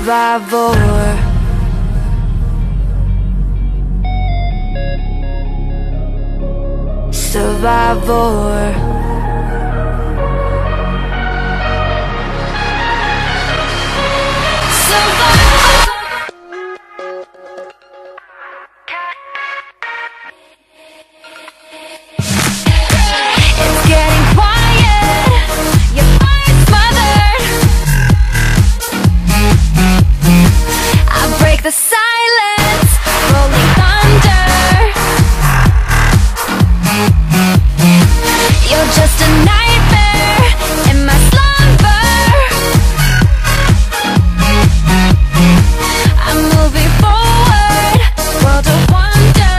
survivor. Survivor. The silence, rolling thunder. You're just a nightmare in my slumber. I'm moving forward, world of wonder.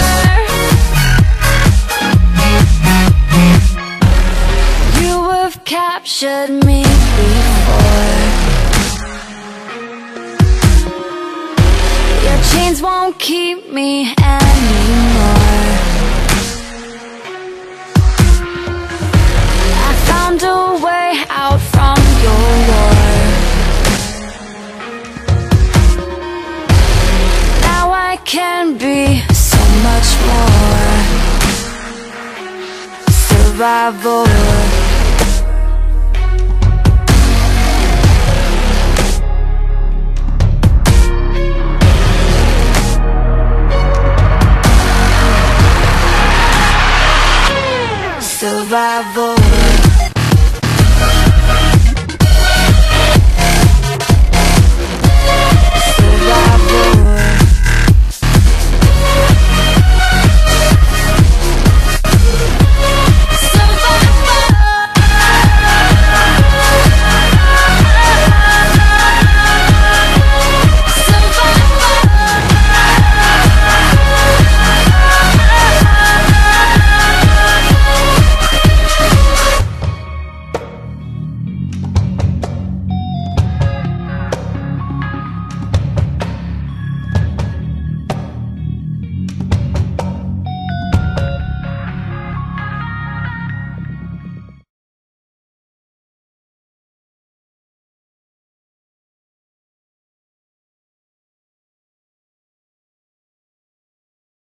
You have captured me before. Chains won't keep me anymore. I found a way out from your war. Now I can be so much more. Survivor.